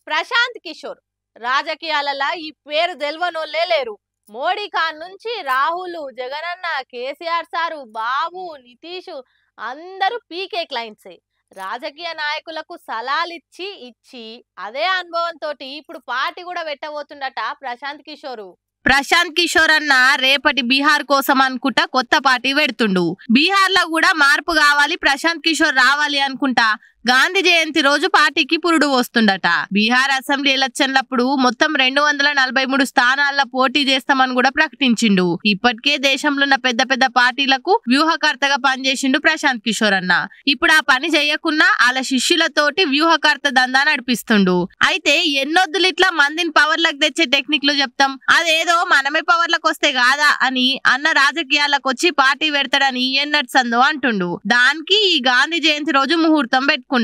ప్రశాంత్ కిషోర్ రాజకీయాలలో ఈ పేరు తెల్వనోళ్ళే లేరు. మోడీ ఖాన్ నుంచి రాహుల్, జగనన్న, కేసీఆర్ సారు, బాబు, నితీష్ అందరూ పీకే క్లయింట్సే. రాజకీయ నాయకులకు సలాలిచ్చి ఇచ్చి అదే అనుభవంతో ఇప్పుడు పార్టీ కూడా పెట్టబోతుండట ప్రశాంత్ కిషోర్ అన్న రేపటి బీహార్ కోసం అనుకుంటా కొత్త పార్టీ పెడుతుండు. బీహార్ లో కూడా మార్పు కావాలి, ప్రశాంత్ కిషోర్ రావాలి అనుకుంటా గాంధీ జయంతి రోజు పార్టీకి పురుడు వస్తుండట. బీహార్ అసెంబ్లీ ఎలక్షన్లప్పుడు మొత్తం 243 స్థానాల్లో పోటీ చేస్తామని కూడా ప్రకటించిండు. ఇప్పటికే దేశంలో ఉన్న పెద్ద పెద్ద పార్టీలకు వ్యూహకర్తగా పనిచేసిండు ప్రశాంత్ కిషోర్ అన్న. ఇప్పుడు ఆ పని చేయకున్నా వాళ్ళ శిష్యులతోటి వ్యూహకర్త దందా నడిపిస్తుండు. అయితే ఎన్నొద్దులు ఇట్లా మందిని పవర్లకు తెచ్చే టెక్నిక్లు చెప్తాం, అదేదో మనమే పవర్లకు వస్తే కాదా అని అన్న రాజకీయాలకు వచ్చి పార్టీ పెడతాడని ఎన్నట్సందో అంటుండు. దానికి ఈ గాంధీ జయంతి రోజు ముహూర్తం పెట్టుకుండట.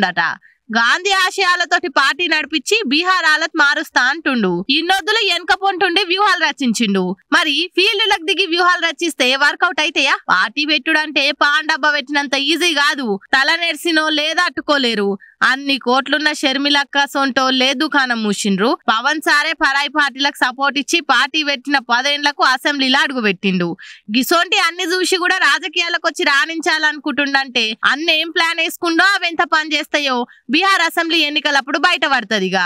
గాంధీ ఆశయాలతోటి పార్టీ నడిపించి బీహార్ హాలత్ మారుస్తా అంటుండు. ఇన్నొద్దులు వెనక పొంటుండి వ్యూహాలు రచించిండు. మరి ఫీల్డ్లకు దిగి వ్యూహాలు రచిస్తే వర్కౌట్ అయితాయా? పార్టీ పెట్టుడంటే పాన్ డబ్బా పెట్టినంత ఈజీ కాదు. తల నెర్సినో లేదా అట్టుకోలేరు. అన్ని కోట్లున్న షర్మిలక్క సొంటోళ్లే దుకాణం మూసిండ్రు. పవన్ సారే పరాయి పార్టీలకు సపోర్ట్ ఇచ్చి పార్టీ పెట్టిన 10 ఏళ్లకు అసెంబ్లీలో అడుగు పెట్టిండు. గిసోంటి అన్ని చూసి కూడా రాజకీయాలకు వచ్చి రాణించాలనుకుంటుండంటే అన్ని ఏం ప్లాన్ వేసుకుండో అవి ఎంత పని చేస్తాయో బీహార్ అసెంబ్లీ ఎన్నికలప్పుడు బయట పడుతుందిగా.